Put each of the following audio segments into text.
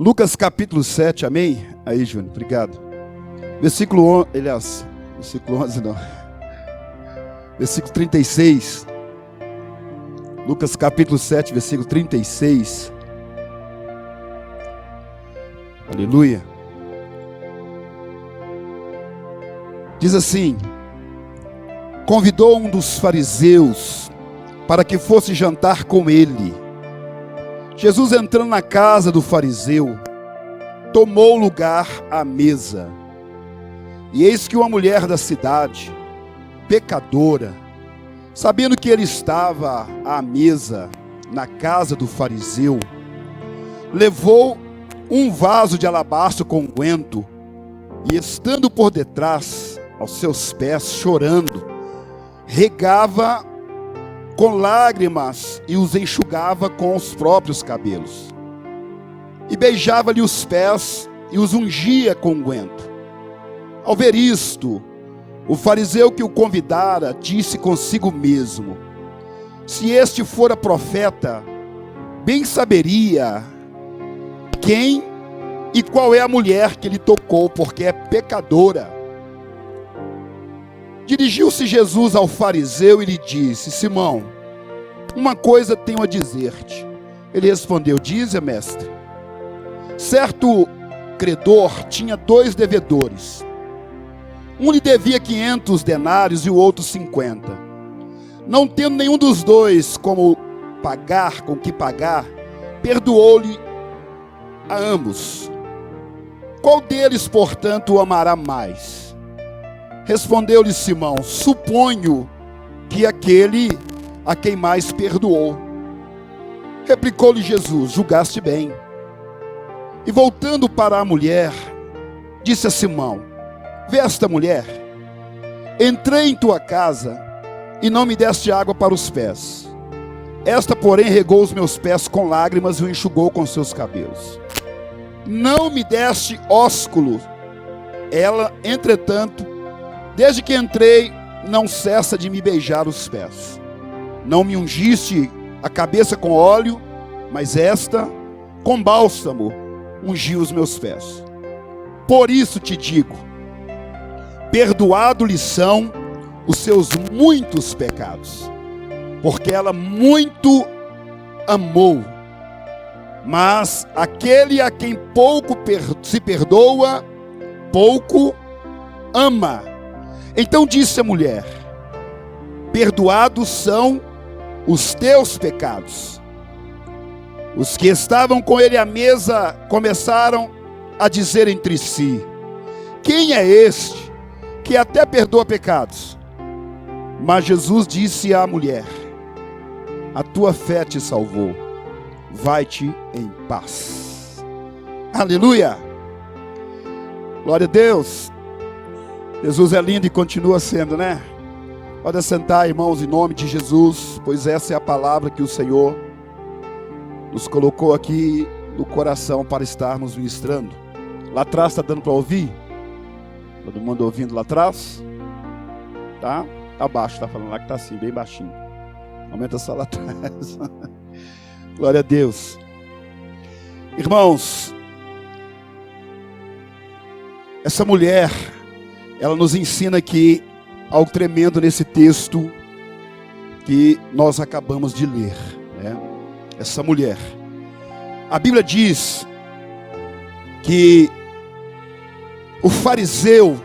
Lucas capítulo 7, amém? Aí, Júnior, obrigado. Versículo 11, aliás, versículo 11 não. Versículo 36. Lucas capítulo 7, versículo 36. Aleluia. Diz assim: convidou um dos fariseus para que fosse jantar com ele. Jesus, entrando na casa do fariseu, tomou lugar à mesa. E eis que uma mulher da cidade, pecadora, sabendo que ele estava à mesa na casa do fariseu, levou um vaso de alabastro com unguento e, estando por detrás, aos seus pés, chorando, regava com lágrimas e os enxugava com os próprios cabelos. E beijava-lhe os pés e os ungia com unguento. Ao ver isto, o fariseu que o convidara disse consigo mesmo: se este fora profeta, bem saberia quem e qual é a mulher que lhe tocou, porque é pecadora. Dirigiu-se Jesus ao fariseu e lhe disse: Simão, uma coisa tenho a dizer-te. Ele respondeu: dize, mestre. Certo credor tinha 2 devedores. Um lhe devia 500 denários e o outro 50. Não tendo nenhum dos dois com que pagar, perdoou-lhe a ambos. Qual deles, portanto, o amará mais? Respondeu-lhe Simão: suponho que aquele a quem mais perdoou. Replicou-lhe Jesus: julgaste bem. E voltando para a mulher, disse a Simão: vê esta mulher? Entrei em tua casa e não me deste água para os pés. Esta, porém, regou os meus pés com lágrimas e o enxugou com seus cabelos. Não me deste ósculo. Ela, entretanto, desde que entrei, não cessa de me beijar os pés. Não me ungiste a cabeça com óleo, mas esta, com bálsamo, ungiu os meus pés. Por isso te digo, perdoado-lhe são os seus muitos pecados, porque ela muito amou. Mas aquele a quem pouco se perdoa, pouco ama. Então disse a mulher: perdoados são os teus pecados. Os que estavam com ele à mesa começaram a dizer entre si: quem é este que até perdoa pecados? Mas Jesus disse à mulher: a tua fé te salvou, vai-te em paz. Aleluia, glória a Deus. Jesus é lindo e continua sendo, né? Pode sentar, irmãos, em nome de Jesus, pois essa é a palavra que o Senhor nos colocou aqui no coração para estarmos ministrando. Lá atrás está dando para ouvir? Todo mundo ouvindo lá atrás? Tá? Tá baixo, tá falando lá que tá assim, bem baixinho. Aumenta só lá atrás. Glória a Deus. Irmãos, essa mulher, ela nos ensina aqui algo tremendo nesse texto que nós acabamos de ler, né? Essa mulher, a Bíblia diz que o fariseu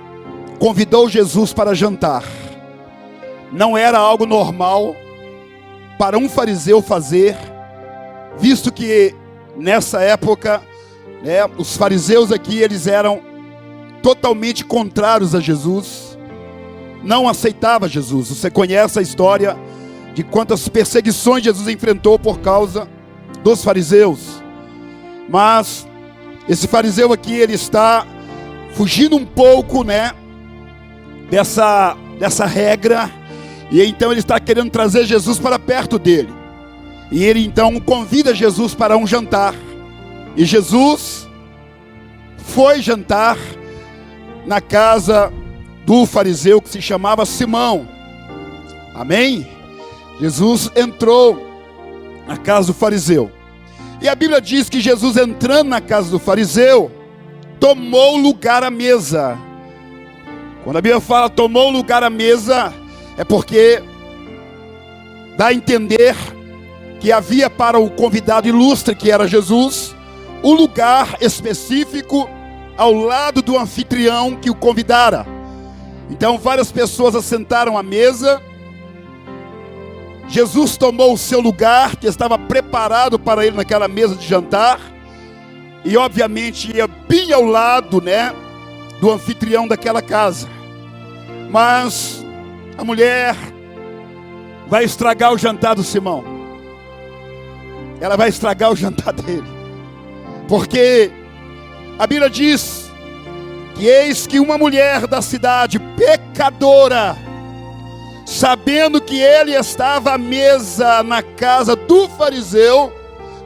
convidou Jesus para jantar. Não era algo normal para um fariseu fazer, visto que nessa época, né, os fariseus aqui, eles eram totalmente contrários a Jesus, não aceitava Jesus. Você conhece a história de quantas perseguições Jesus enfrentou por causa dos fariseus. Mas esse fariseu aqui, ele está fugindo um pouco, né, dessa regra, e então ele está querendo trazer Jesus para perto dele. E ele então convida Jesus para um jantar. E Jesus foi jantar na casa do fariseu que se chamava Simão. Amém? Jesus entrou na casa do fariseu. E a Bíblia diz que Jesus, entrando na casa do fariseu, tomou lugar à mesa. Quando a Bíblia fala tomou lugar à mesa, é porque dá a entender que havia para o convidado ilustre, que era Jesus, um lugar específico ao lado do anfitrião que o convidara. Então várias pessoas assentaram à mesa. Jesus tomou o seu lugar, que estava preparado para ele naquela mesa de jantar, e obviamente ia bem ao lado, do anfitrião daquela casa. Mas a mulher vai estragar o jantar do Simão. Ela vai estragar o jantar dele, porque a Bíblia diz que eis que uma mulher da cidade, pecadora, sabendo que ele estava à mesa na casa do fariseu,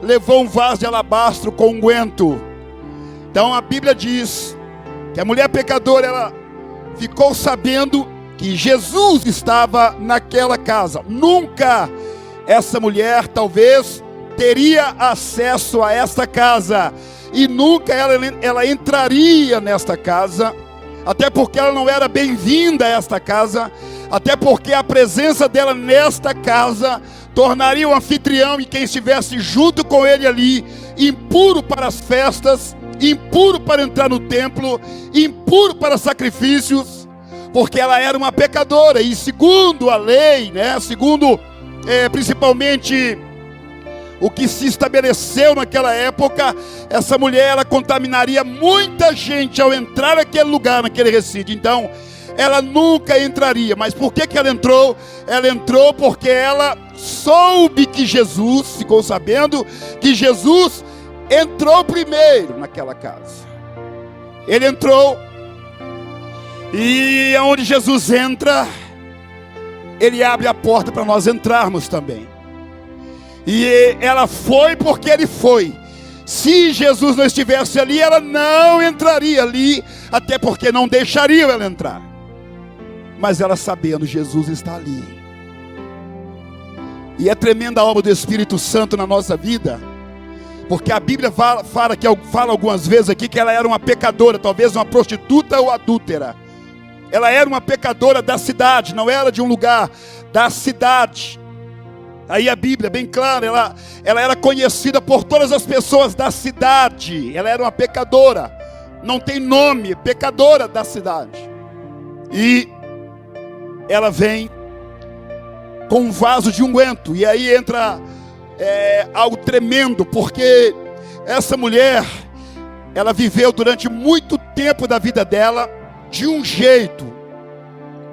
levou um vaso de alabastro com unguento. Então a Bíblia diz que a mulher pecadora, ela ficou sabendo que Jesus estava naquela casa. Nunca essa mulher talvez teria acesso a esta casa, e nunca ela entraria nesta casa, até porque ela não era bem-vinda a esta casa, até porque a presença dela nesta casa tornaria o anfitrião e quem estivesse junto com ele ali impuro para as festas, impuro para entrar no templo, impuro para sacrifícios, porque ela era uma pecadora. E segundo a lei, segundo principalmente o que se estabeleceu naquela época, essa mulher, ela contaminaria muita gente ao entrar naquele lugar, naquele recinto. Então ela nunca entraria. Mas por que ela entrou? Ela entrou porque ela soube que Jesus, ficou sabendo que Jesus entrou primeiro naquela casa. Ele entrou, e onde Jesus entra, ele abre a porta para nós entrarmos também. E ela foi porque ele foi. Se Jesus não estivesse ali, ela não entraria ali, até porque não deixariam ela entrar. Mas ela, sabendo, Jesus está ali. E é tremenda a obra do Espírito Santo na nossa vida, porque a Bíblia fala algumas vezes aqui que ela era uma pecadora, talvez uma prostituta ou adúltera. Ela era uma pecadora da cidade, não era de um lugar, da cidade. Aí a Bíblia, bem clara, ela era conhecida por todas as pessoas da cidade. Ela era uma pecadora, não tem nome, pecadora da cidade. E ela vem com um vaso de unguento. E aí entra algo tremendo, porque essa mulher, ela viveu durante muito tempo da vida dela de um jeito,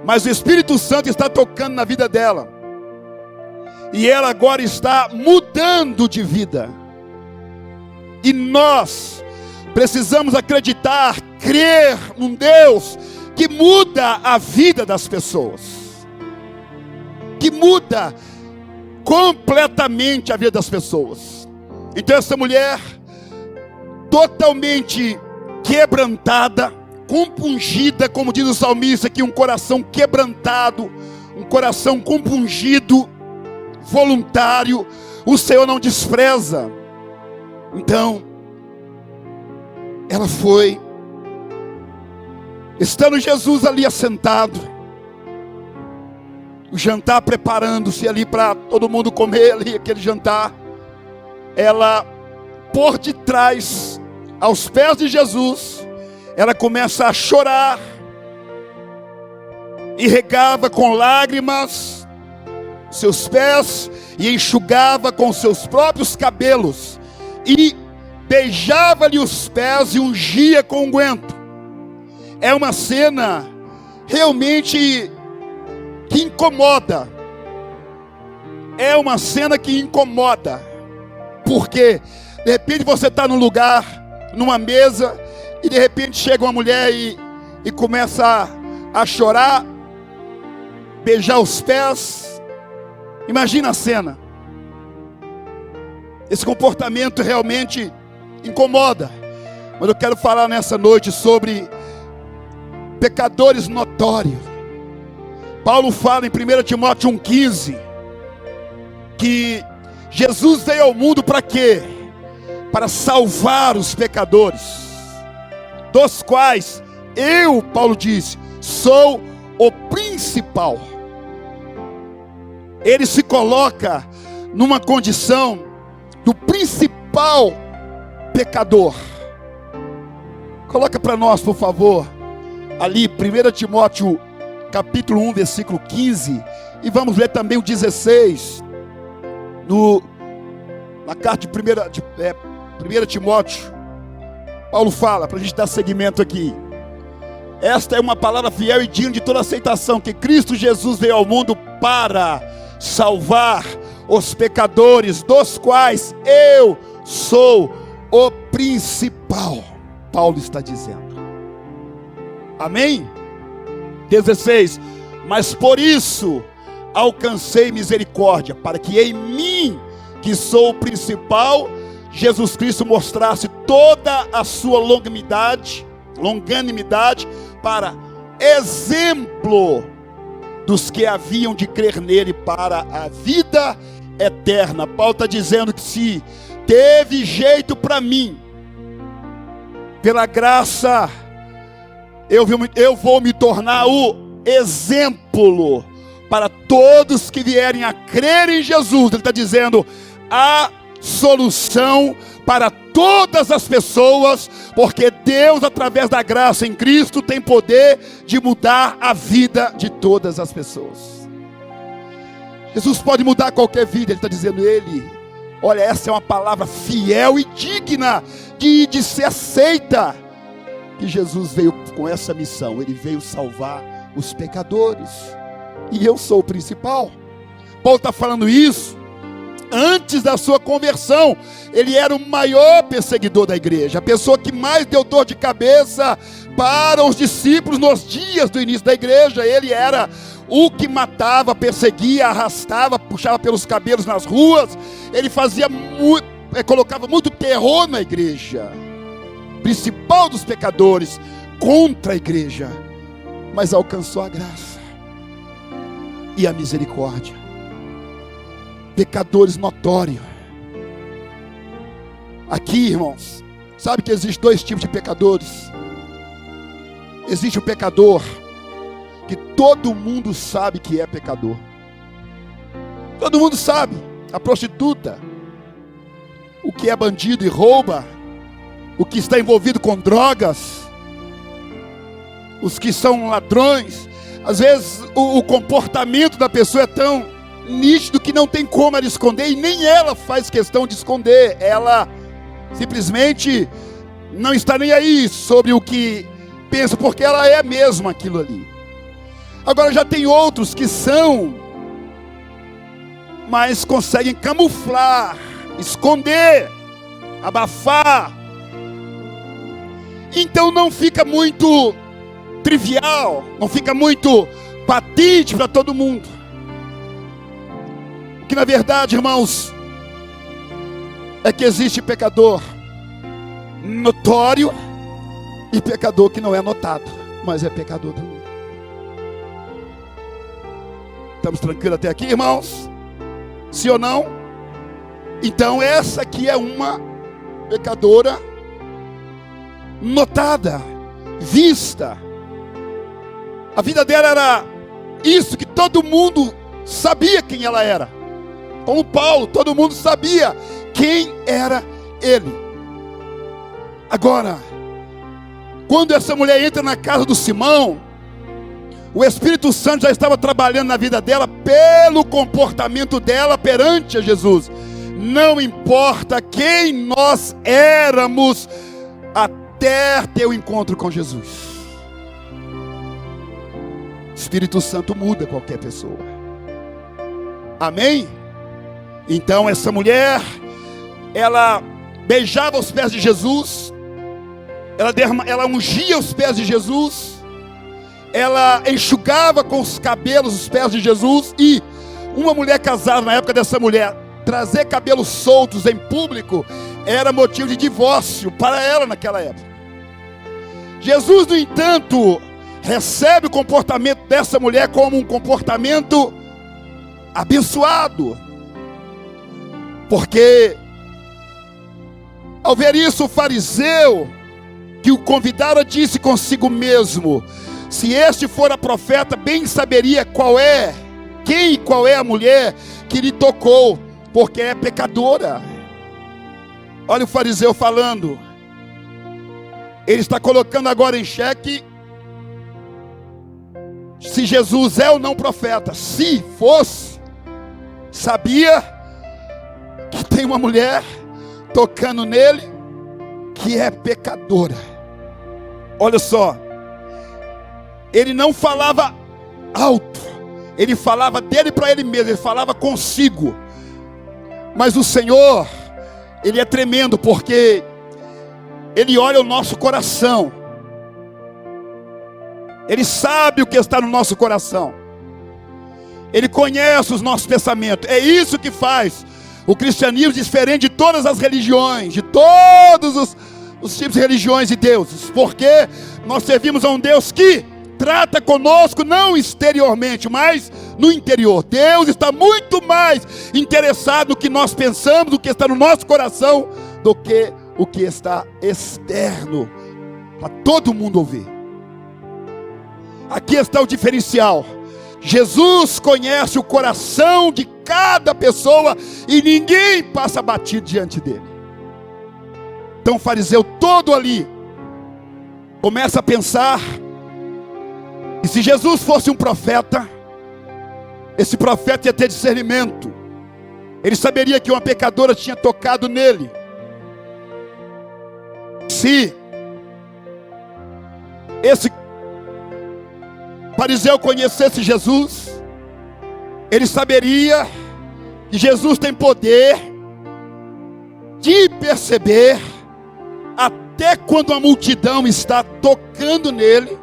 mas o Espírito Santo está tocando na vida dela, e ela agora está mudando de vida. E nós precisamos acreditar, crer num Deus que muda a vida das pessoas, que muda completamente a vida das pessoas. Então essa mulher, totalmente quebrantada, compungida, como diz o salmista aqui, um coração quebrantado, um coração compungido, voluntário, o Senhor não despreza. Então ela foi, estando Jesus ali assentado, o jantar preparando-se ali para todo mundo comer ali aquele jantar, ela, por detrás, aos pés de Jesus, ela começa a chorar, e regava com lágrimas seus pés, e enxugava com seus próprios cabelos, e beijava-lhe os pés e ungia com unguento. É uma cena realmente que incomoda. É uma cena que incomoda, porque de repente você está num lugar, numa mesa, e de repente chega uma mulher e começa a chorar, beijar os pés. Imagina a cena. Esse comportamento realmente incomoda. Mas eu quero falar nessa noite sobre pecadores notórios. Paulo fala em 1 Timóteo 1,15 que Jesus veio ao mundo para quê? para salvar os pecadores, dos quais eu, Paulo disse, sou o principal. Ele se coloca numa condição do principal pecador. Coloca para nós, por favor, ali 1 Timóteo capítulo 1, versículo 15, e vamos ler também o 16, na carta de 1 Timóteo. Paulo fala, para a gente dar seguimento aqui: esta é uma palavra fiel e digna de toda aceitação, que Cristo Jesus veio ao mundo para salvar os pecadores, dos quais eu sou o principal. Paulo está dizendo. Amém? 16. Mas por isso alcancei misericórdia, para que em mim, que sou o principal, Jesus Cristo mostrasse toda a sua longanimidade, para exemplo dos que haviam de crer nele para a vida eterna. Paulo está dizendo que se teve jeito para mim, pela graça, eu vou me tornar o exemplo para todos que vierem a crer em Jesus. Ele está dizendo a solução para todas as pessoas, porque Deus, através da graça em Cristo, tem poder de mudar a vida de todas as pessoas. Jesus pode mudar qualquer vida. Ele está dizendo, olha, essa é uma palavra fiel e digna de ser aceita, que Jesus veio com essa missão. Ele veio salvar os pecadores, e eu sou o principal. Paulo está falando isso antes da sua conversão. Ele era o maior perseguidor da igreja, a pessoa que mais deu dor de cabeça para os discípulos nos dias do início da igreja. Ele era o que matava, perseguia, arrastava, puxava pelos cabelos nas ruas. Ele colocava muito terror na igreja, principal dos pecadores, contra a igreja, mas alcançou a graça e a misericórdia. Pecadores notórios. Aqui, irmãos, sabe que existe dois tipos de pecadores. Existe o pecador que todo mundo sabe que é pecador. Todo mundo sabe. A prostituta, o que é bandido e rouba, o que está envolvido com drogas, os que são ladrões. Às vezes o comportamento da pessoa é tão nítido que não tem como ela esconder, e nem ela faz questão de esconder. Ela simplesmente não está nem aí sobre o que pensa, porque ela é mesmo aquilo ali. Agora já tem outros que são, mas conseguem camuflar, esconder, abafar. Então não fica muito trivial, não fica muito patente para todo mundo. Que na verdade, irmãos, é que existe pecador notório e pecador que não é notado, mas é pecador também. Estamos tranquilos até aqui, irmãos? Sim ou não? Então essa aqui é uma pecadora notada, vista. A vida dela era isso, que todo mundo sabia quem ela era. Como Paulo, todo mundo sabia quem era ele. Agora, quando essa mulher entra na casa do Simão, o Espírito Santo já estava trabalhando na vida dela pelo comportamento dela perante a Jesus. Não importa quem nós éramos até ter o encontro com Jesus. O Espírito Santo muda qualquer pessoa. Amém? Então essa mulher, ela beijava os pés de Jesus, ela ungia os pés de Jesus, ela enxugava com os cabelos os pés de Jesus. E uma mulher casada, na época dessa mulher, trazer cabelos soltos em público era motivo de divórcio para ela naquela época. Jesus, no entanto, recebe o comportamento dessa mulher como um comportamento abençoado, porque Ao ver isso, o fariseu que o convidara disse consigo mesmo: se este fora profeta, bem saberia qual é a mulher que lhe tocou, porque é pecadora. Olha o fariseu falando. Ele está colocando agora em xeque se Jesus é ou não profeta. Se fosse, sabia que tem uma mulher tocando nele que é pecadora. Olha só, ele não falava alto, ele falava dele para ele mesmo, ele falava consigo. Mas o Senhor, Ele é tremendo, porque Ele olha o nosso coração. Ele sabe o que está no nosso coração. Ele conhece os nossos pensamentos. É isso que faz o cristianismo diferente de todas as religiões, de todos os tipos de religiões e deuses. Porque nós servimos a um Deus que trata conosco não exteriormente, mas no interior. Deus está muito mais interessado no que nós pensamos, no que está no nosso coração, do que o que está externo, para todo mundo ouvir. Aqui está o diferencial. Jesus conhece o coração de cada pessoa e ninguém passa batido diante dele. Então o fariseu todo ali começa a pensar: e se Jesus fosse um profeta, esse profeta ia ter discernimento. Ele saberia que uma pecadora tinha tocado nele. Se esse fariseu conhecesse Jesus, ele saberia que Jesus tem poder de perceber até quando a multidão está tocando nele,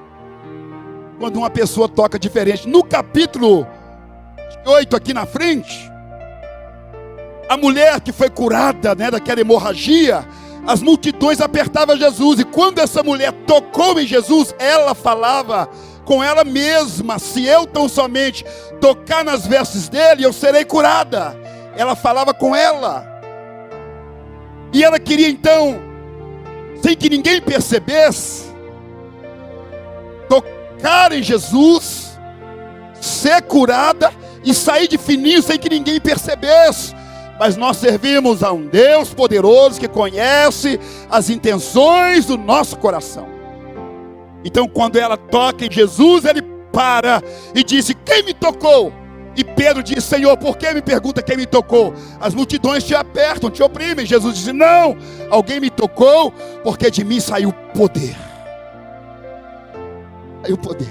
quando uma pessoa toca diferente. No capítulo 8 aqui na frente, a mulher que foi curada, daquela hemorragia, as multidões apertavam Jesus, e quando essa mulher tocou em Jesus, ela falava com ela mesma: se eu tão somente tocar nas vestes dele, eu serei curada. Ela falava com ela, e ela queria então, sem que ninguém percebesse, tocar em Jesus, ser curada e sair de fininho sem que ninguém percebesse. Mas nós servimos a um Deus poderoso que conhece as intenções do nosso coração. Então quando ela toca em Jesus, ele para e disse: quem me tocou? E Pedro disse: Senhor, por que me pergunta quem me tocou? As multidões te apertam, te oprimem. Jesus disse: não, alguém me tocou, porque de mim saiu poder. Saiu poder.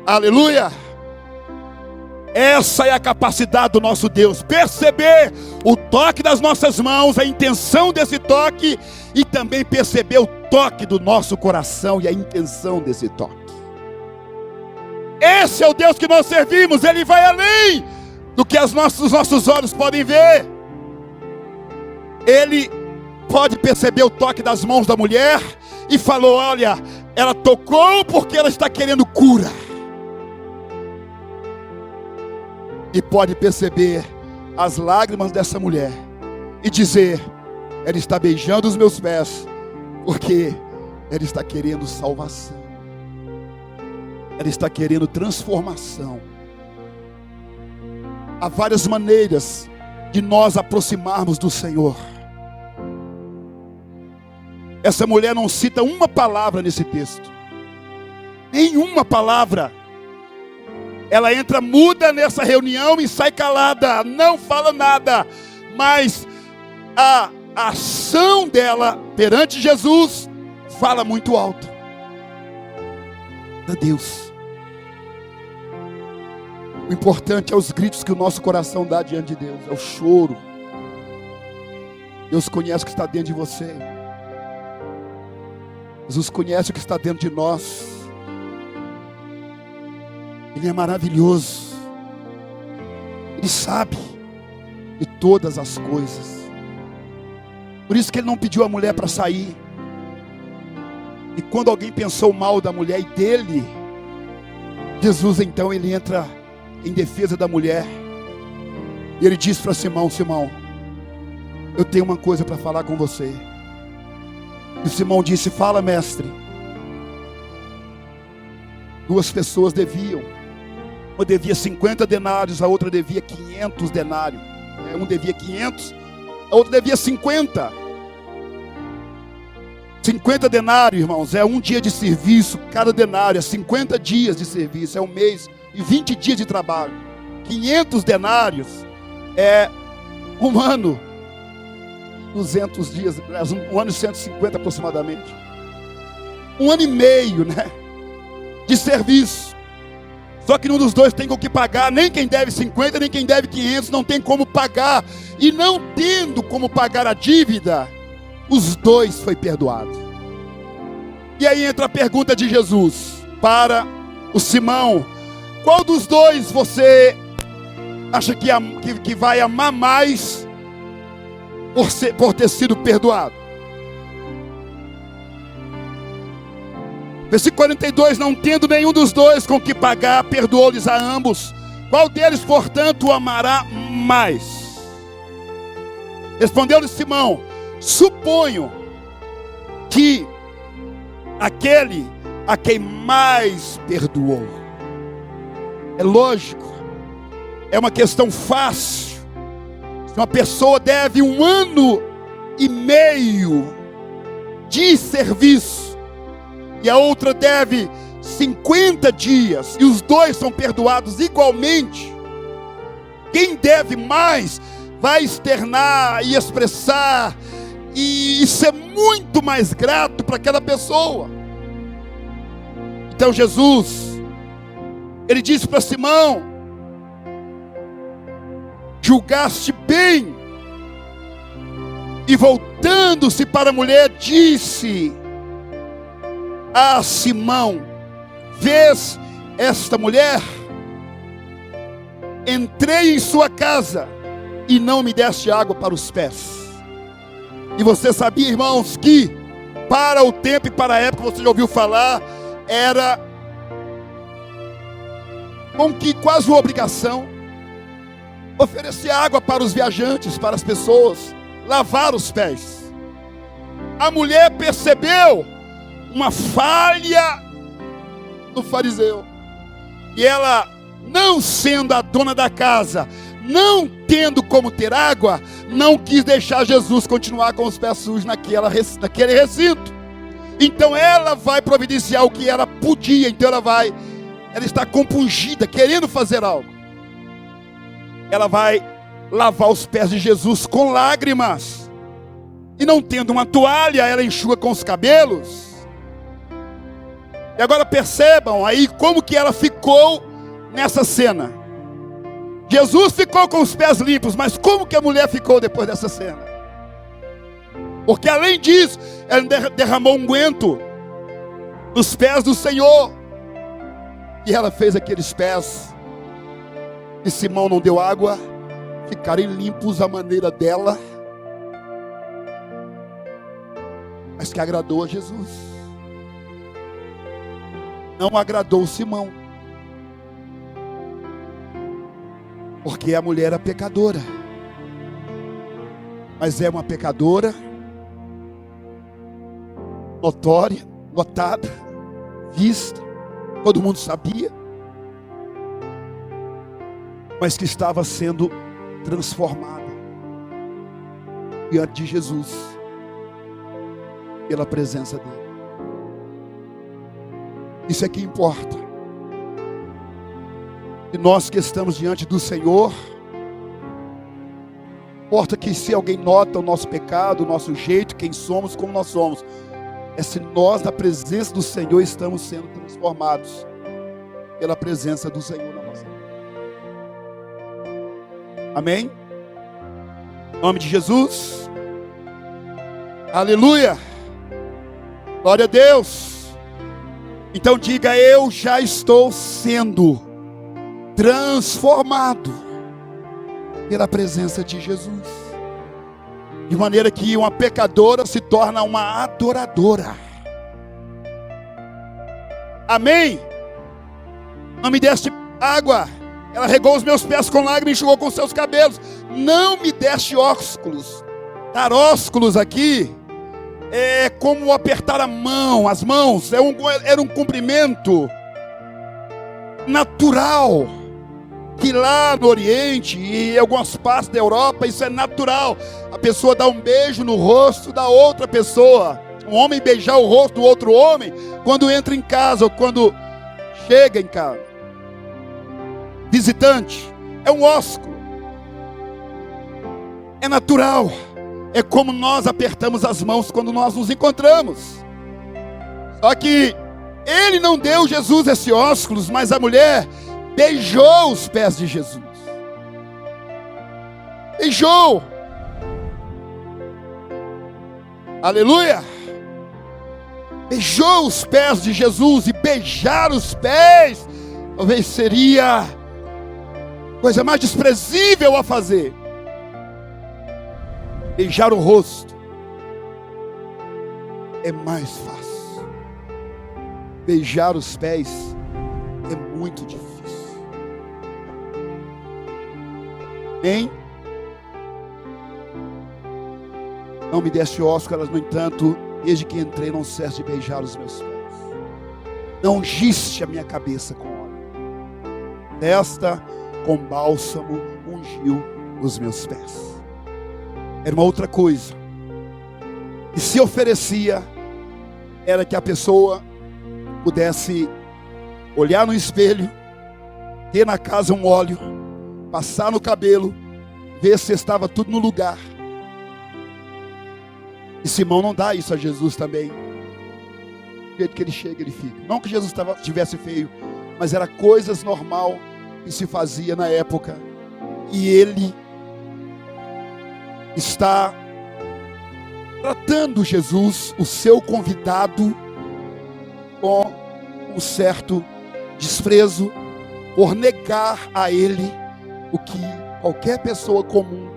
Aleluia. Essa é a capacidade do nosso Deus, perceber o toque das nossas mãos, a intenção desse toque, e também perceber o toque do nosso coração e a intenção desse toque. Esse é o Deus que nós servimos. Ele vai além do que os nossos olhos podem ver. Ele pode perceber o toque das mãos da mulher e falou: olha, ela tocou porque ela está querendo cura. E pode perceber as lágrimas dessa mulher e dizer: ela está beijando os meus pés, porque ela está querendo salvação, ela está querendo transformação. Há várias maneiras de nós aproximarmos do Senhor. Essa mulher não cita uma palavra nesse texto, nenhuma palavra. Ela entra muda nessa reunião e sai calada, não fala nada. Mas a ação dela perante Jesus fala muito alto. A Deus. O importante é os gritos que o nosso coração dá diante de Deus. É o choro. Deus conhece o que está dentro de você. Jesus conhece o que está dentro de nós. Ele é maravilhoso. Ele sabe de todas as coisas. Por isso que ele não pediu a mulher para sair. E quando alguém pensou mal da mulher e dele, Jesus então ele entra em defesa da mulher. E ele diz para Simão: Simão, eu tenho uma coisa para falar com você. E Simão disse: fala, mestre. Duas pessoas deviam. Uma devia 50 denários, a outra devia 500 denários. Um devia 500, a outra devia 50. 50 denários, irmãos, é um dia de serviço. Cada denário é 50 dias de serviço, é um mês e 20 dias de trabalho. 500 denários é um ano, 200 dias, um ano e 150 aproximadamente. Um ano e meio, né, de serviço. Só que nenhum dos dois tem com o que pagar, nem quem deve 50, nem quem deve 500, não tem como pagar. E não tendo como pagar a dívida, os dois foi perdoado. E aí entra a pergunta de Jesus para o Simão: qual dos dois você acha que vai amar mais por ter sido perdoado? Versículo 42, não tendo nenhum dos dois com que pagar, perdoou-lhes a ambos. Qual deles, portanto, o amará mais? Respondeu-lhe Simão: suponho que aquele a quem mais perdoou. É lógico, é uma questão fácil. Se uma pessoa deve 1 ano e meio de serviço e a outra deve 50 dias, e os dois são perdoados igualmente, quem deve mais vai externar e expressar e ser muito mais grato para aquela pessoa. Então Jesus, ele disse para Simão: julgaste bem. E voltando-se para a mulher, disse a Simão: vês esta mulher? Entrei em sua casa e não me deste água para os pés. E você sabia, irmãos, que para o tempo e para a época, você já ouviu falar, era com que quase uma obrigação oferecer água para os viajantes, para as pessoas, lavar os pés. A mulher percebeu uma falha do fariseu, e ela, não sendo a dona da casa, não tendo como ter água, não quis deixar Jesus continuar com os pés sujos naquele recinto. Então ela vai providenciar o que ela podia. Então ela está compungida, querendo fazer algo. Ela vai lavar os pés de Jesus com lágrimas, e não tendo uma toalha, ela enxuga com os cabelos. E agora percebam aí como que ela ficou nessa cena. Jesus ficou com os pés limpos, mas como que a mulher ficou depois dessa cena? Porque além disso, ela derramou unguento nos pés do Senhor, e ela fez aqueles pés, e Simão não deu água, ficarem limpos à maneira dela, mas que agradou a Jesus. Não agradou Simão, porque a mulher era pecadora, mas é uma pecadora notória, notada, vista, todo mundo sabia, mas que estava sendo transformada diante de Jesus, pela presença dele. Isso é que importa. E nós que estamos diante do Senhor, importa que se alguém nota o nosso pecado, o nosso jeito, quem somos, como nós somos, é se nós, na presença do Senhor, estamos sendo transformados pela presença do Senhor na nossa vida. Amém? Em nome de Jesus. Aleluia. Glória a Deus. Então diga: eu já estou sendo transformado pela presença de Jesus, de maneira que uma pecadora se torna uma adoradora. Amém? Não me deste água, ela regou os meus pés com lágrimas e enxugou com seus cabelos. Não me deste ósculos, Dar ósculos aqui é como apertar a mão, as mãos, era um cumprimento natural, que lá no Oriente e em algumas partes da Europa isso é natural. A pessoa dá um beijo no rosto da outra pessoa, um homem beijar o rosto do outro homem quando entra em casa ou quando chega em casa. Visitante, é um ósculo, é natural, é como nós apertamos as mãos quando nós nos encontramos. Só que ele não deu Jesus esse ósculo, mas a mulher beijou os pés de Jesus. Beijou. Aleluia. Beijou os pés de Jesus. E beijar os pés talvez seria a coisa mais desprezível a fazer. Beijar o rosto é mais fácil. Beijar os pés é muito difícil. Bem, não me deste ósculos, no entanto, desde que entrei não cesse de beijar os meus pés. Não ungiste a minha cabeça com óleo, desta com bálsamo ungiu os meus pés. Era uma outra coisa que se oferecia, era que a pessoa pudesse olhar no espelho, ter na casa um óleo, passar no cabelo, ver se estava tudo no lugar. E Simão não dá isso a Jesus também. Do jeito que ele chega, ele fica. Não que Jesus estivesse feio, mas era coisas normal que se fazia na época. E ele está tratando Jesus, o seu convidado, com um certo desprezo, por negar a ele o que qualquer pessoa comum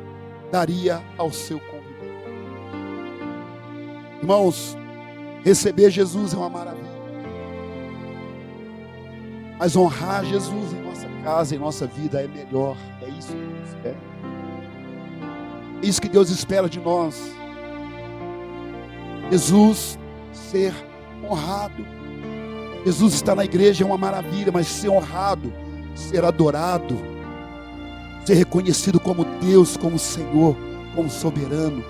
daria ao seu convidado. Irmãos, receber Jesus é uma maravilha, mas honrar Jesus em nossa casa, em nossa vida é melhor. É isso que Deus espera. É isso que Deus espera de nós. Jesus ser honrado. Jesus estar na igreja é uma maravilha, mas ser honrado, ser adorado, ser reconhecido como Deus, como Senhor, como soberano,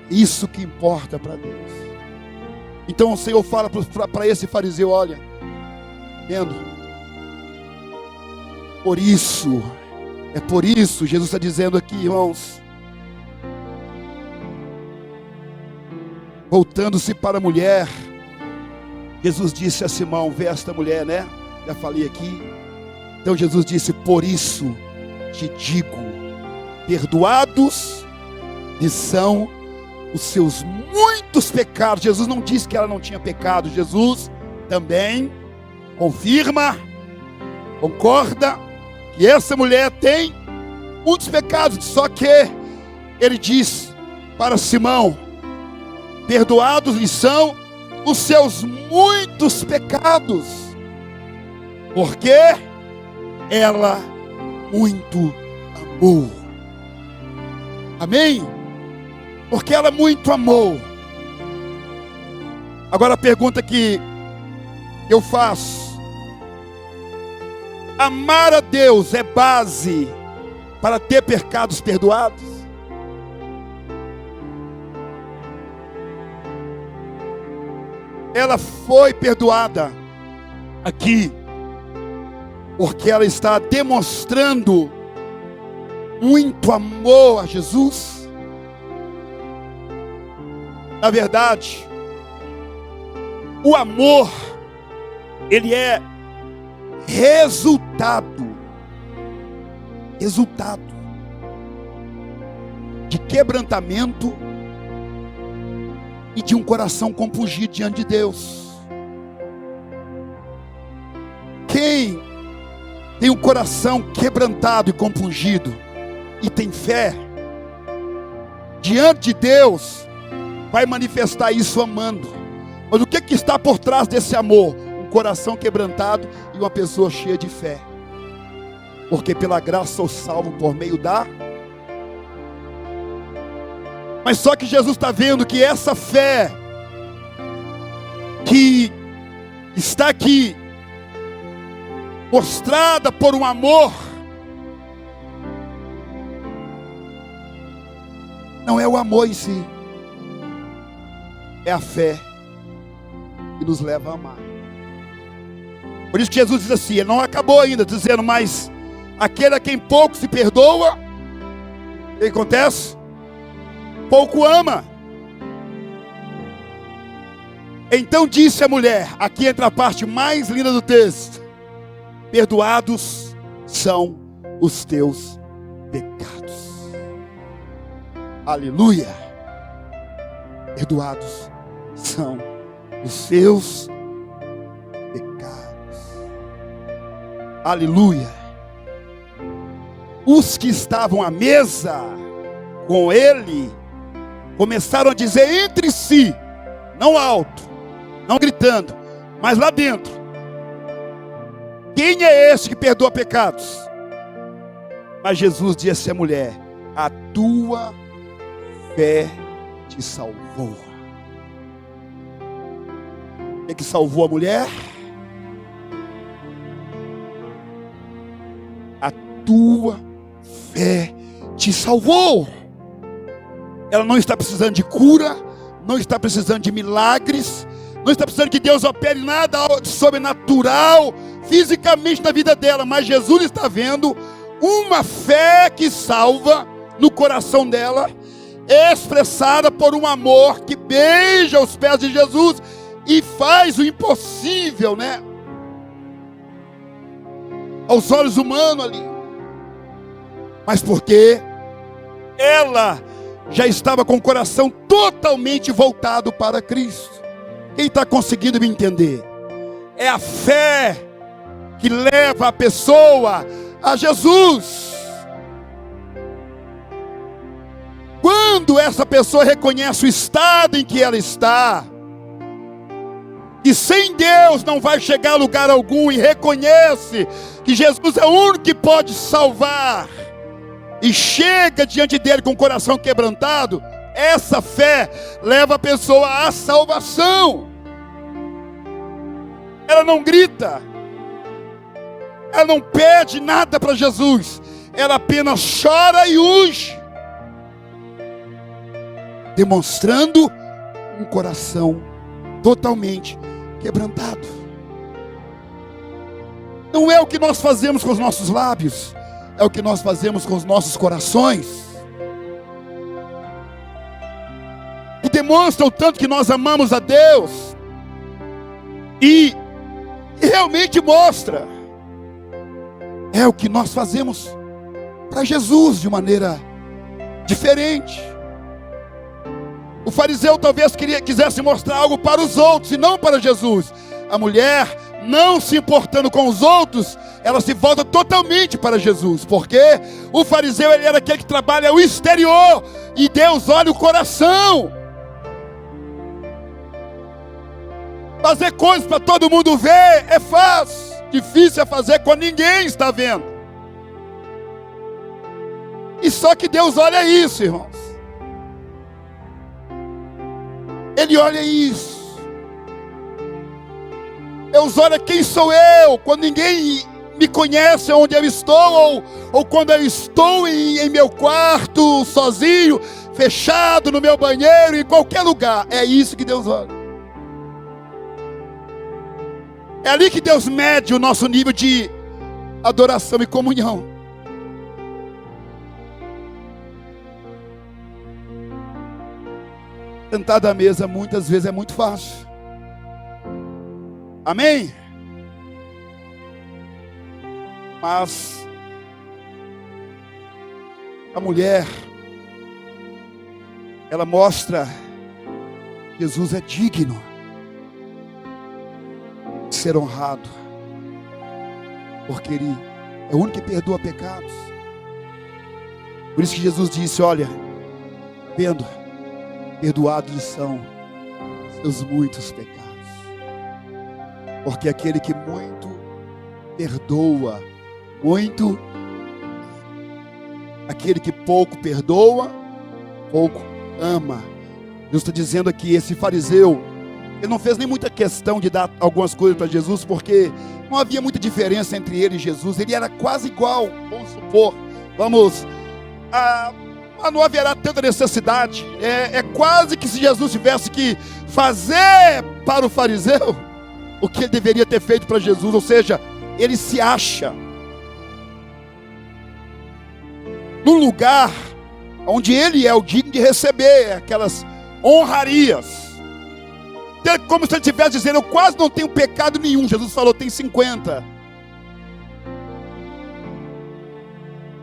isso que importa para Deus. Então o Senhor fala para esse fariseu: olha, vendo? Por isso, é por isso, Jesus está dizendo aqui, irmãos, voltando-se para a mulher, Jesus disse a Simão: vê esta mulher, né? Já falei aqui. Então Jesus disse: por isso te digo, perdoados lhe são os seus muitos pecados. Jesus não disse que ela não tinha pecado. Jesus também confirma, concorda que essa mulher tem muitos pecados. Só que ele diz para Simão: perdoados lhe são os seus muitos pecados, porque ela muito amou. Amém? Porque ela muito amou. Agora a pergunta que eu faço: amar a Deus é base para ter pecados perdoados? Ela foi perdoada aqui porque ela está demonstrando muito amor a Jesus. Na verdade, o amor, ele é resultado de quebrantamento e de um coração compungido diante de Deus. Quem tem um coração quebrantado e compungido e tem fé diante de Deus, vai manifestar isso amando. Mas o que está por trás desse amor? Um coração quebrantado e uma pessoa cheia de fé. Porque pela graça sou salvo por meio da... Mas só que Jesus está vendo que essa fé que está aqui, mostrada por um amor, não é o amor em si, é a fé que nos leva a amar. Por isso que Jesus diz assim, ele não acabou ainda, dizendo, mas aquele a quem pouco se perdoa, o que acontece? Pouco ama. Então disse a mulher, aqui entra a parte mais linda do texto: perdoados são os teus pecados. Aleluia. Perdoados são os seus pecados. Aleluia. Os que estavam à mesa com ele começaram a dizer entre si, não alto, não gritando, mas lá dentro: quem é esse que perdoa pecados? Mas Jesus disse à mulher: a tua fé te salvou. O que salvou a mulher? A tua fé te salvou. Ela não está precisando de cura, não está precisando de milagres, não está precisando que Deus opere nada sobrenatural fisicamente na vida dela, mas Jesus está vendo uma fé que salva no coração dela, expressada por um amor que beija os pés de Jesus e faz o impossível, né? Aos olhos humanos ali, mas porque ela já estava com o coração totalmente voltado para Cristo. Quem está conseguindo me entender? É a fé que leva a pessoa a Jesus. Quando essa pessoa reconhece o estado em que ela está, que sem Deus não vai chegar a lugar algum, e reconhece que Jesus é o único que pode salvar, e chega diante dele com o coração quebrantado, essa fé leva a pessoa à salvação. Ela não grita, ela não pede nada para Jesus, ela apenas chora e urge, demonstrando um coração totalmente quebrantado. Não é o que nós fazemos com os nossos lábios, é o que nós fazemos com os nossos corações, que demonstra o tanto que nós amamos a Deus, e realmente mostra, é o que nós fazemos para Jesus de maneira diferente. O fariseu talvez quisesse mostrar algo para os outros e não para Jesus. A mulher, não se importando com os outros, ela se volta totalmente para Jesus, porque o fariseu, ele era aquele que trabalha o exterior, e Deus olha o coração. Fazer coisas para todo mundo ver é fácil, difícil é fazer quando ninguém está vendo. E só que Deus olha isso, irmãos. Ele olha isso. Deus olha quem sou eu, quando ninguém me conhece onde eu estou, ou quando eu estou em meu quarto, sozinho, fechado no meu banheiro, em qualquer lugar. É isso que Deus olha. É ali que Deus mede o nosso nível de adoração e comunhão. Sentar à mesa muitas vezes é muito fácil. Amém? Mas a mulher, ela mostra que Jesus é digno de ser honrado, porque Ele é o único que perdoa pecados. Por isso que Jesus disse: olha, vendo, perdoados são seus muitos pecados. Porque aquele que muito perdoa, muito. Aquele que pouco perdoa, pouco ama. Deus está dizendo aqui, esse fariseu, ele não fez nem muita questão de dar algumas coisas para Jesus, porque não havia muita diferença entre ele e Jesus. Ele era quase igual, vamos supor. Não haverá tanta necessidade. É quase que se Jesus tivesse que fazer para o fariseu o que ele deveria ter feito para Jesus. Ou seja, ele se acha no lugar onde ele é o digno de receber aquelas honrarias. Como se ele estivesse dizendo: eu quase não tenho pecado nenhum. Jesus falou: tem 50.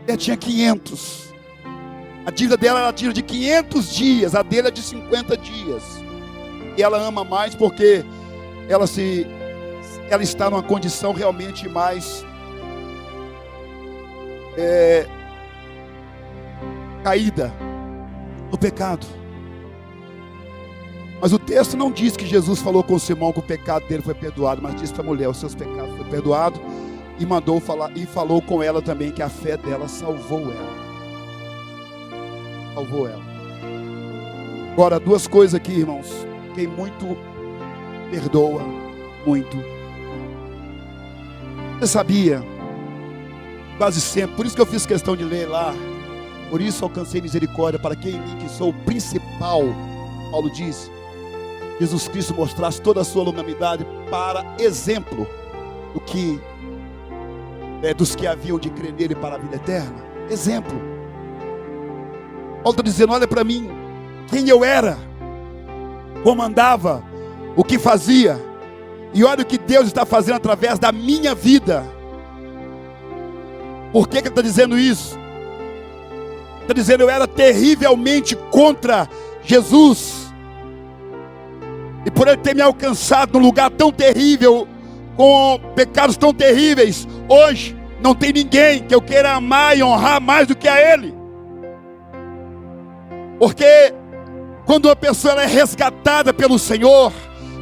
Ela tinha 500. A dívida dela era a dívida de 500 dias, a dele é de 50 dias. E ela ama mais porque ela está numa condição realmente mais caída no pecado. Mas o texto não diz que Jesus falou com Simão que o pecado dele foi perdoado, mas disse para a mulher: os seus pecados foram perdoados, e falou com ela também que a fé dela salvou ela. Salvou ela. Agora, duas coisas aqui, irmãos. Quem muito perdoa, muito. Você sabia? Quase sempre. Por isso que eu fiz questão de ler lá. Por isso alcancei misericórdia para quem em mim que sou o principal. Paulo diz: Jesus Cristo mostrasse toda a sua longanimidade para exemplo dos que haviam de crer nele para a vida eterna. Exemplo. Paulo está dizendo: olha para mim, quem eu era, como andava, o que fazia, e olha o que Deus está fazendo através da minha vida. Por que ele está dizendo isso? Está dizendo: eu era terrivelmente contra Jesus, e por ele ter me alcançado num lugar tão terrível, com pecados tão terríveis, hoje não tem ninguém que eu queira amar e honrar mais do que a ele. Porque quando uma pessoa ela é resgatada pelo Senhor,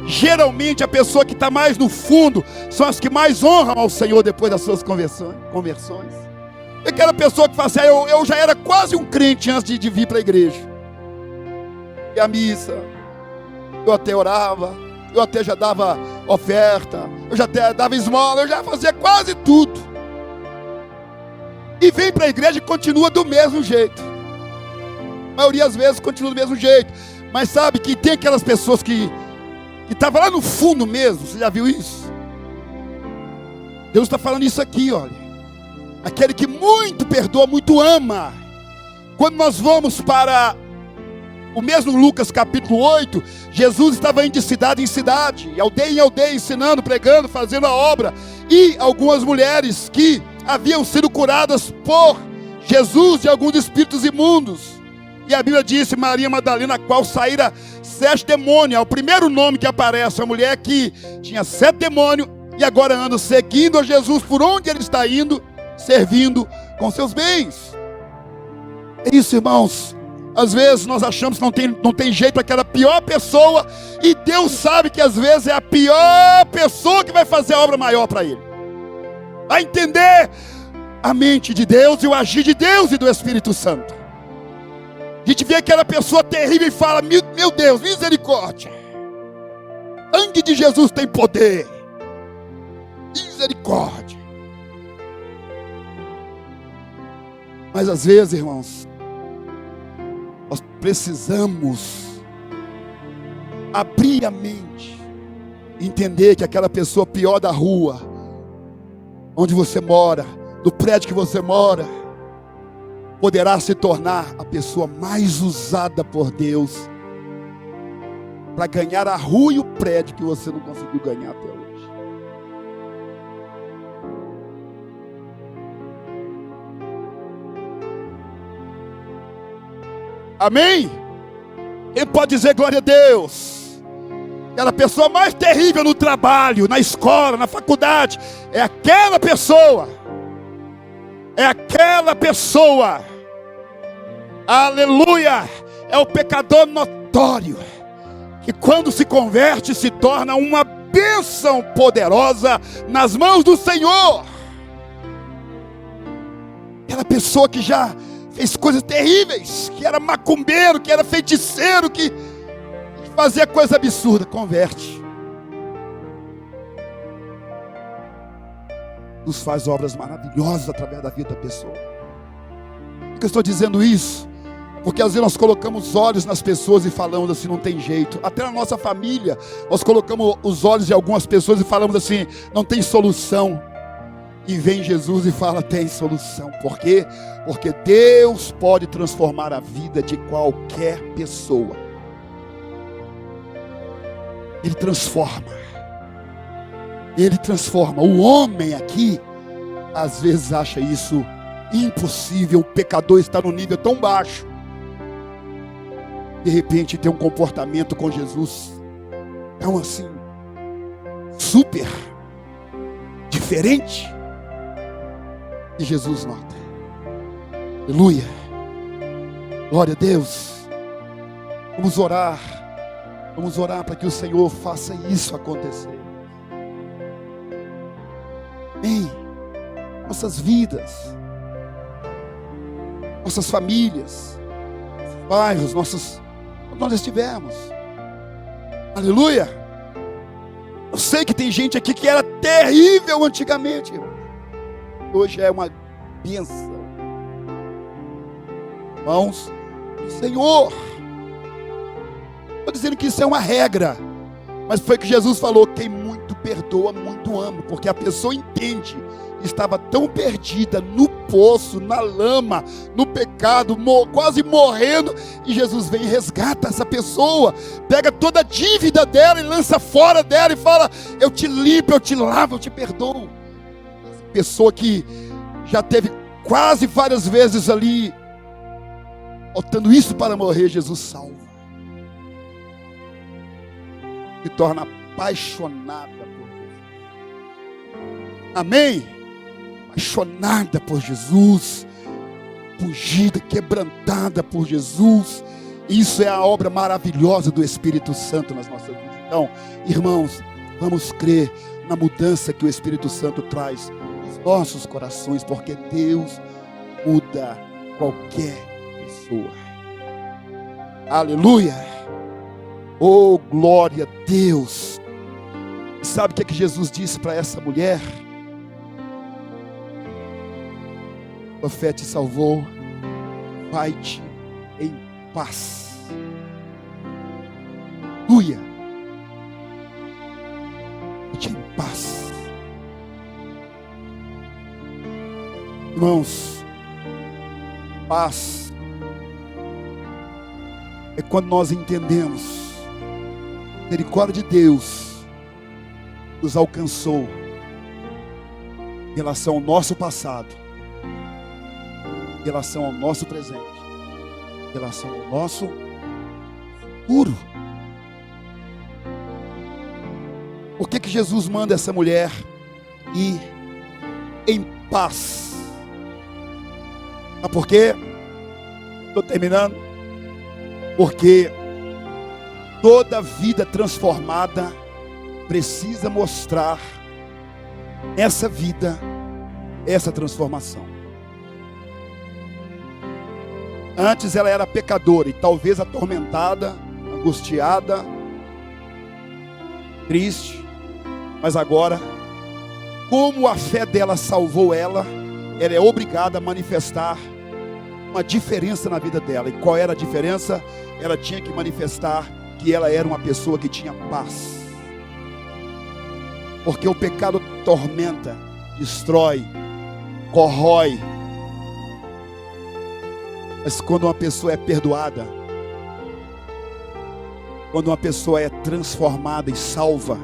geralmente a pessoa que está mais no fundo são as que mais honram ao Senhor depois das suas conversões. É aquela pessoa que fala assim: eu já era quase um crente antes de vir para a igreja. E a missa, eu até orava, eu até já dava oferta, eu já até dava esmola, eu já fazia quase tudo. E vem para a igreja e continua do mesmo jeito. A maioria das vezes continua do mesmo jeito. Mas sabe que tem aquelas pessoas que estavam lá no fundo mesmo. Você já viu isso? Deus está falando isso aqui, olha. Aquele que muito perdoa, muito ama. Quando nós vamos para o mesmo Lucas capítulo 8, Jesus estava indo de cidade em cidade, aldeia em aldeia, ensinando, pregando, fazendo a obra. E algumas mulheres que haviam sido curadas por Jesus de alguns espíritos imundos. E a Bíblia disse: Maria Madalena, a qual saíra 7 demônios. É o primeiro nome que aparece. A mulher que tinha 7 demônios e agora anda seguindo a Jesus por onde ele está indo, servindo com seus bens. É isso, irmãos. Às vezes nós achamos que não tem jeito, aquela pior pessoa, e Deus sabe que às vezes é a pior pessoa que vai fazer a obra maior para ele. Vai entender a mente de Deus e o agir de Deus e do Espírito Santo. A gente vê aquela pessoa terrível e fala: meu Deus, misericórdia. Sangue de Jesus tem poder. Misericórdia. Mas às vezes, irmãos, nós precisamos abrir a mente, entender que aquela pessoa pior da rua, onde você mora, do prédio que você mora, poderá se tornar a pessoa mais usada por Deus para ganhar a rua e o prédio que você não conseguiu ganhar até hoje. Amém? Quem pode dizer glória a Deus? Aquela pessoa mais terrível no trabalho, na escola, na faculdade, é aquela pessoa. É aquela pessoa. Aleluia! É o pecador notório, que quando se converte se torna uma bênção poderosa nas mãos do Senhor. Aquela pessoa que já fez coisas terríveis, que era macumbeiro, que era feiticeiro, que fazia coisa absurda. Converte. Deus faz obras maravilhosas através da vida da pessoa. Por que eu estou dizendo isso? Porque às vezes nós colocamos olhos nas pessoas e falamos assim, não tem jeito. Até na nossa família, nós colocamos os olhos de algumas pessoas e falamos assim, não tem solução. E vem Jesus e fala, tem solução. Por quê? Porque Deus pode transformar a vida de qualquer pessoa. Ele transforma. Ele transforma. O homem aqui, às vezes acha isso impossível. O pecador está no nível tão baixo. De repente tem um comportamento com Jesus tão assim, super diferente. E Jesus nota. Aleluia. Glória a Deus. Vamos orar. Vamos orar para que o Senhor faça isso acontecer. Em nossas vidas, nossas famílias, bairros, onde nós estivermos. Aleluia. Eu sei que tem gente aqui que era terrível antigamente, irmão. Hoje é uma bênção. Irmãos, o Senhor, estou dizendo que isso é uma regra, mas foi que Jesus falou, quem muito perdoa, muito ama, porque a pessoa entende que estava tão perdida no poço, na lama, no pecado, quase morrendo, e Jesus vem e resgata essa pessoa, pega toda a dívida dela e lança fora dela e fala, eu te limpo, eu te lavo, eu te perdoo. Essa pessoa que já teve quase várias vezes ali, faltando isso para morrer, Jesus salva. E torna apaixonada por Jesus. Amém? Apaixonada por Jesus, fugida, quebrantada por Jesus. Isso é a obra maravilhosa do Espírito Santo nas nossas vidas. Então, irmãos, vamos crer na mudança que o Espírito Santo traz nos nossos corações, porque Deus muda qualquer pessoa. Aleluia. Oh, glória a Deus. Sabe o que é que Jesus disse para essa mulher? A fé te salvou, vai-te em paz. Aleluia. Vai-te em paz. Irmãos, paz é quando nós entendemos a misericórdia de Deus nos alcançou em relação ao nosso passado, em relação ao nosso presente, em relação ao nosso futuro. Por que Jesus manda essa mulher ir em paz? Sabe por quê? Estou terminando. Porque toda vida transformada precisa mostrar essa vida, essa transformação. Antes ela era pecadora e talvez atormentada, angustiada, triste, mas agora, como a fé dela salvou ela, ela é obrigada a manifestar uma diferença na vida dela. E qual era a diferença? Ela tinha que manifestar que ela era uma pessoa que tinha paz. Porque o pecado tormenta, destrói, corrói. Mas quando uma pessoa é perdoada, quando uma pessoa é transformada e salva,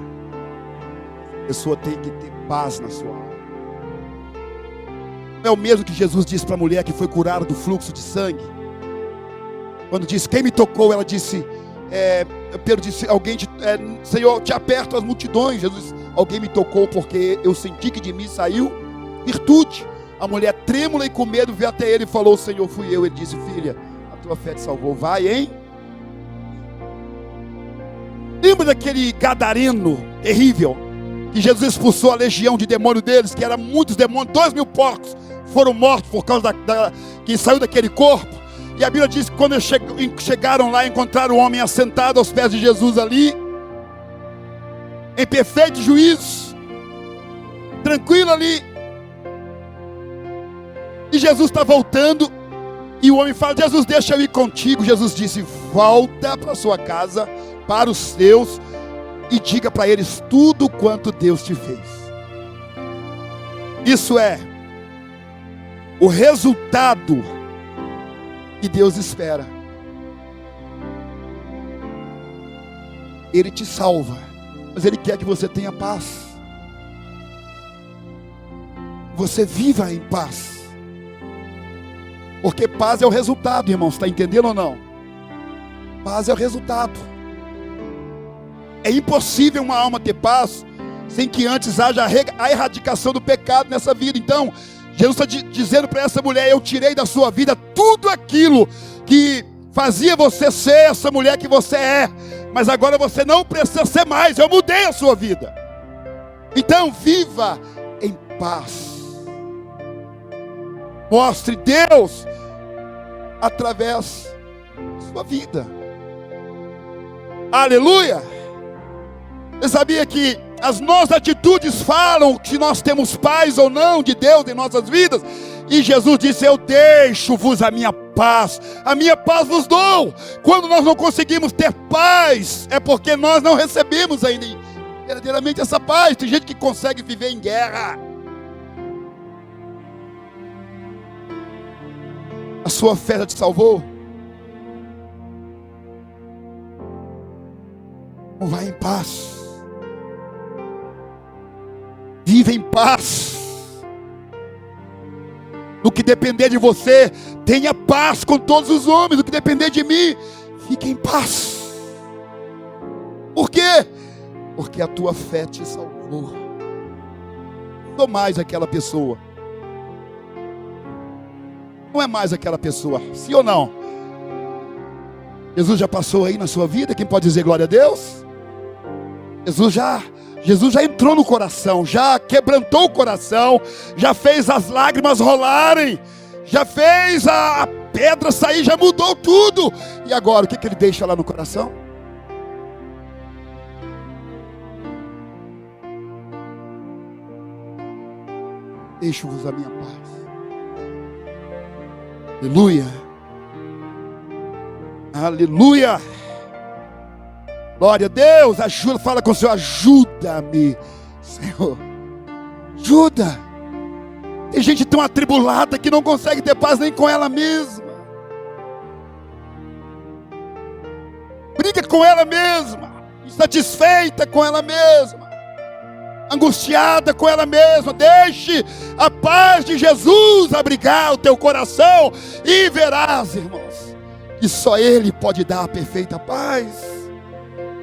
a pessoa tem que ter paz na sua alma. Não é o mesmo que Jesus disse para a mulher que foi curada do fluxo de sangue. Quando disse, quem me tocou? Ela disse, Pedro disse, Senhor, te aperto as multidões. Jesus, alguém me tocou porque eu senti que de mim saiu virtude. A mulher trêmula e com medo veio até ele e falou, Senhor, fui eu. Ele disse, filha, a tua fé te salvou, vai, hein? Lembra daquele gadareno terrível, que Jesus expulsou a legião de demônio deles, que eram muitos demônios, 2.000 porcos, foram mortos por causa que saiu daquele corpo. E a Bíblia diz que quando eles chegaram lá, encontraram o homem assentado aos pés de Jesus ali, em perfeito juízo, tranquilo ali. E Jesus está voltando, e o homem fala: Jesus, deixa eu ir contigo. Jesus disse: volta para sua casa, para os seus, e diga para eles tudo quanto Deus te fez. Isso é o resultado que Deus espera. Ele te salva, mas Ele quer que você tenha paz. Você viva em paz. Porque paz é o resultado, irmãos, está entendendo ou não? Paz é o resultado. É impossível uma alma ter paz sem que antes haja a erradicação do pecado nessa vida. Então, Jesus está dizendo para essa mulher: eu tirei da sua vida tudo aquilo que fazia você ser essa mulher que você é, mas agora você não precisa ser mais, eu mudei a sua vida. Então, viva em paz. Mostre Deus através da sua vida. Aleluia! Você sabia que as nossas atitudes falam se nós temos paz ou não de Deus em nossas vidas? E Jesus disse: eu deixo-vos a minha paz vos dou. Quando nós não conseguimos ter paz, é porque nós não recebemos ainda verdadeiramente essa paz. Tem gente que consegue viver em guerra. A sua fé já te salvou? Não vai em paz. Viva em paz. No que depender de você, tenha paz com todos os homens. No que depender de mim, fique em paz. Por quê? Porque a tua fé te salvou. Não sou mais aquela pessoa. Não é mais aquela pessoa, sim ou não? Jesus já passou aí na sua vida? Quem pode dizer glória a Deus? Jesus já entrou no coração, já quebrantou o coração, já fez as lágrimas rolarem, já fez a pedra sair, já mudou tudo. E agora, o que Ele deixa lá no coração? Deixo-vos a minha paz. Aleluia. Aleluia. Glória a Deus. Ajuda, fala com o Senhor: ajuda-me, Senhor. Ajuda. Tem gente tão atribulada que não consegue ter paz nem com ela mesma. Briga com ela mesma, insatisfeita com ela mesma, angustiada com ela mesma. Deixe a paz de Jesus abrigar o teu coração e verás, irmãos, que só Ele pode dar a perfeita paz.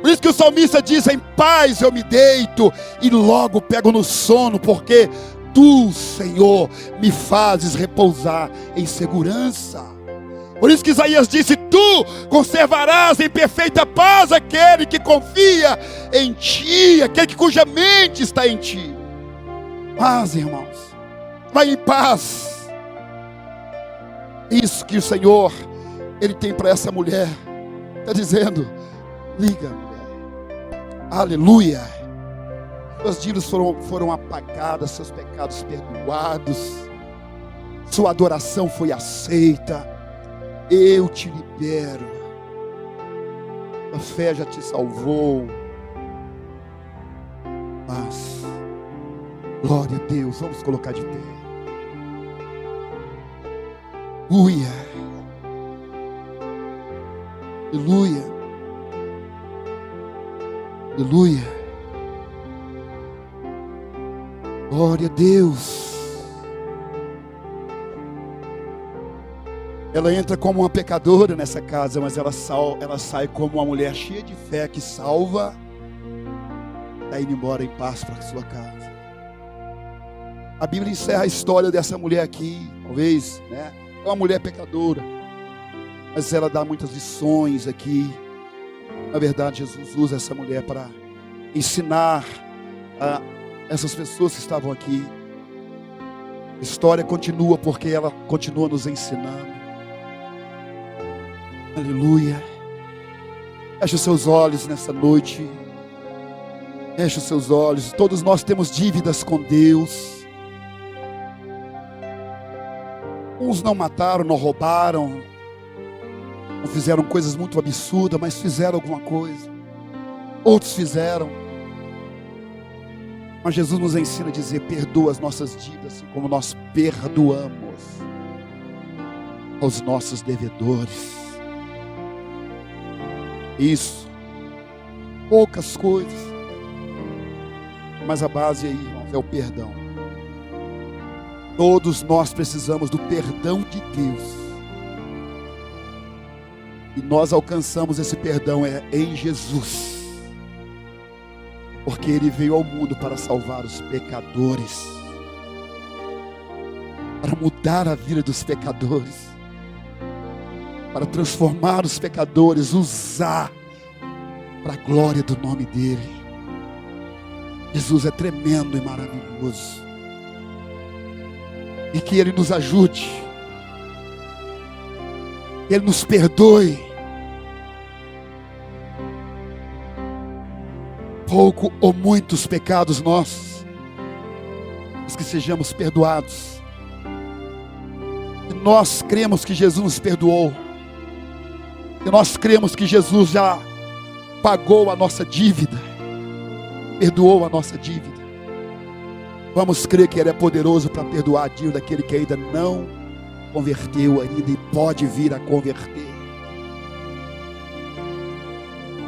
Por isso que o salmista diz: em paz eu me deito e logo pego no sono, porque Tu, Senhor, me fazes repousar em segurança. Por isso que Isaías disse: Tu conservarás em perfeita paz aquele que confia em Ti, aquele cuja mente está em Ti. Paz, irmãos, vai em paz. Isso que o Senhor, Ele tem para essa mulher. Está dizendo: liga, mulher. Aleluia. Suas dívidas foram apagadas, seus pecados perdoados, sua adoração foi aceita. Eu te libero. A fé já te salvou. Mas, glória a Deus, vamos colocar de pé. Aleluia. Aleluia. Aleluia. Glória a Deus. Ela entra como uma pecadora nessa casa, mas ela sai como uma mulher cheia de fé que salva, está indo embora em paz para a sua casa. A Bíblia encerra a história dessa mulher aqui, talvez, né? É uma mulher pecadora, mas ela dá muitas lições aqui. Na verdade, Jesus usa essa mulher para ensinar a essas pessoas que estavam aqui A história continua porque ela continua nos ensinando. Aleluia. Feche os seus olhos nessa noite. Feche os seus olhos. Todos nós temos dívidas com Deus. Uns não mataram, não roubaram, não fizeram coisas muito absurdas, mas fizeram alguma coisa. Outros fizeram. Mas Jesus nos ensina a dizer: perdoa as nossas dívidas, assim como nós perdoamos aos nossos devedores. Isso. Poucas coisas. Mas a base aí, irmãos, é o perdão. Todos nós precisamos do perdão de Deus. E nós alcançamos esse perdão em Jesus. Porque Ele veio ao mundo para salvar os pecadores. Para mudar a vida dos pecadores. Para transformar os pecadores, usar para a glória do nome dEle. Jesus é tremendo e maravilhoso. E que Ele nos ajude. Ele nos perdoe. Pouco ou muitos pecados nossos, mas que sejamos perdoados. E nós cremos que Jesus nos perdoou. E nós cremos que Jesus já pagou a nossa dívida. Perdoou a nossa dívida. Vamos crer que Ele é poderoso para perdoar a dívida daquele que ainda não converteu ainda e pode vir a converter.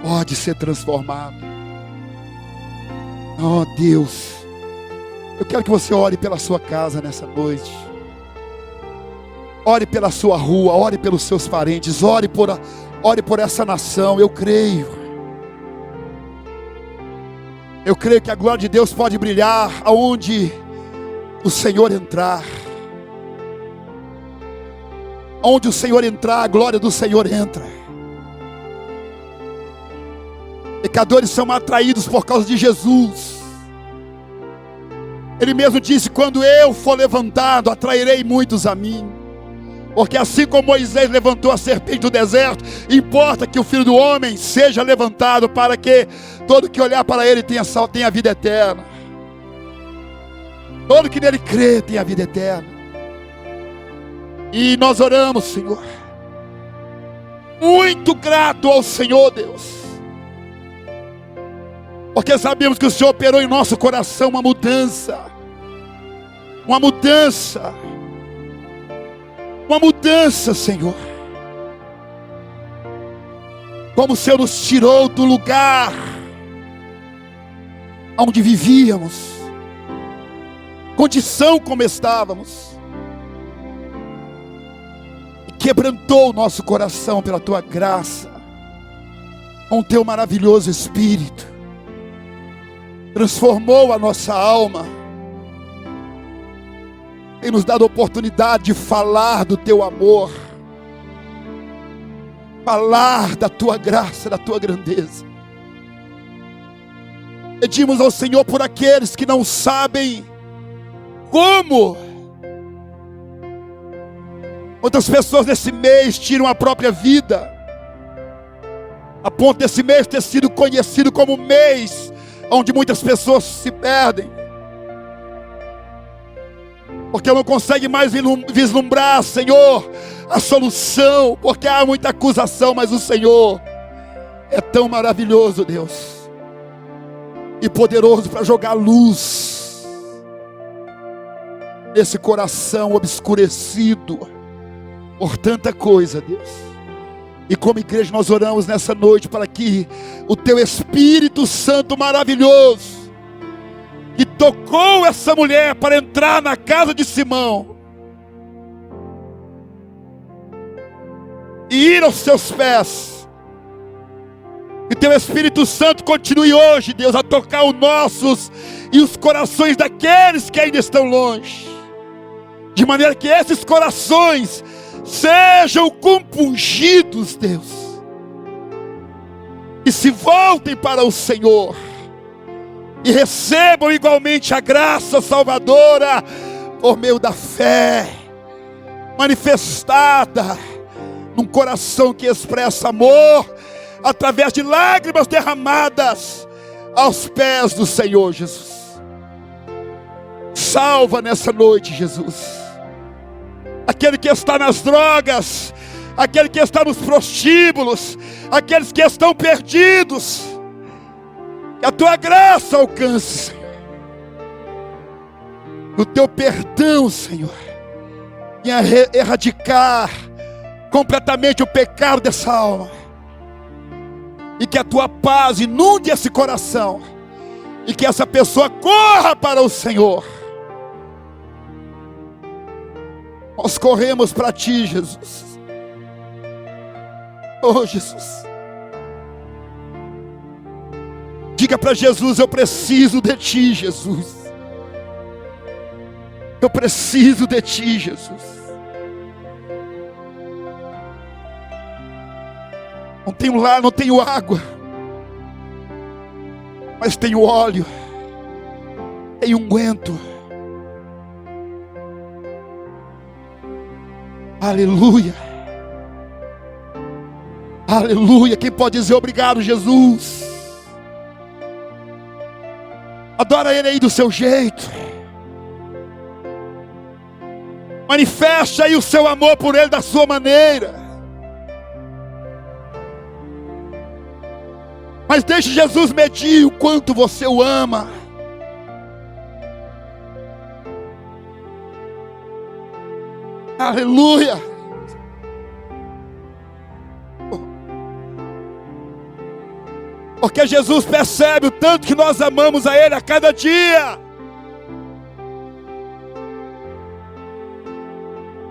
Pode ser transformado. Oh Deus, eu quero que você ore pela sua casa nessa noite. Ore pela sua rua, ore pelos seus parentes, ore por essa nação. Eu creio que a glória de Deus pode brilhar aonde o Senhor entrar. Onde o Senhor entrar, a glória do Senhor entra. Pecadores são atraídos por causa de Jesus. Ele mesmo disse: quando eu for levantado, atrairei muitos a mim. Porque assim como Moisés levantou a serpente do deserto, importa que o Filho do Homem seja levantado, para que todo que olhar para Ele tenha vida eterna. Todo que nele crê tenha vida eterna. E nós oramos, Senhor, muito grato ao Senhor, Deus, porque sabemos que o Senhor operou em nosso coração uma mudança. Uma mudança. Uma mudança, Senhor. Como o Senhor nos tirou do lugar onde vivíamos, condição como estávamos, e quebrantou o nosso coração pela Tua graça, com o Teu maravilhoso Espírito. Transformou a nossa alma. Tem nos dado a oportunidade de falar do Teu amor, falar da Tua graça, da Tua grandeza. Pedimos ao Senhor por aqueles que não sabem como. Muitas pessoas nesse mês tiram a própria vida, a ponto desse mês ter sido conhecido como mês onde muitas pessoas se perdem, porque não consegue mais vislumbrar, Senhor, a solução, porque há muita acusação, mas o Senhor é tão maravilhoso, Deus, e poderoso para jogar luz nesse coração obscurecido por tanta coisa, Deus. E como igreja nós oramos nessa noite para que o Teu Espírito Santo maravilhoso, que tocou essa mulher para entrar na casa de Simão e ir aos seus pés, que Teu Espírito Santo continue hoje, Deus, a tocar os nossos e os corações daqueles que ainda estão longe, de maneira que esses corações sejam compungidos, Deus, e se voltem para o Senhor, e recebam igualmente a graça salvadora por meio da fé, manifestada num coração que expressa amor, através de lágrimas derramadas aos pés do Senhor Jesus. Salva nessa noite, Jesus, aquele que está nas drogas, aquele que está nos prostíbulos, aqueles que estão perdidos. Que a tua graça alcance, Senhor, o teu perdão, Senhor, e erradicar completamente o pecado dessa alma, e que a tua paz inunde esse coração, e que essa pessoa corra para o Senhor. Nós corremos para ti, Jesus. Oh, Jesus, diga para Jesus: eu preciso de ti, Jesus. Eu preciso de ti, Jesus. Não tenho lá, não tenho água, mas tenho óleo, tenho unguento. Aleluia. Aleluia. Quem pode dizer obrigado, Jesus? Adora Ele aí do seu jeito. Manifeste aí o seu amor por Ele da sua maneira. Mas deixe Jesus medir o quanto você o ama. Aleluia. Porque Jesus percebe o tanto que nós amamos a Ele a cada dia.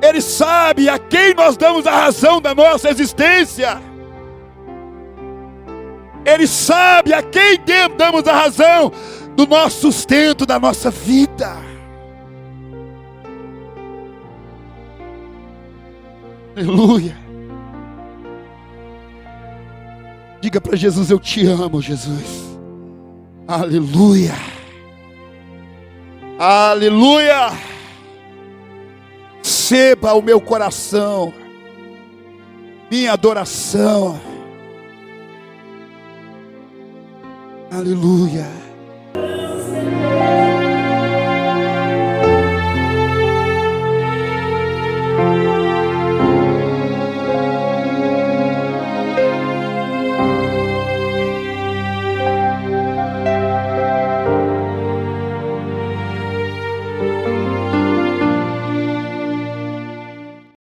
Ele sabe a quem nós damos a razão da nossa existência. Ele sabe a quem damos a razão do nosso sustento, da nossa vida. Aleluia. Diga para Jesus: eu te amo, Jesus. Aleluia. Aleluia. Receba o meu coração, minha adoração. Aleluia.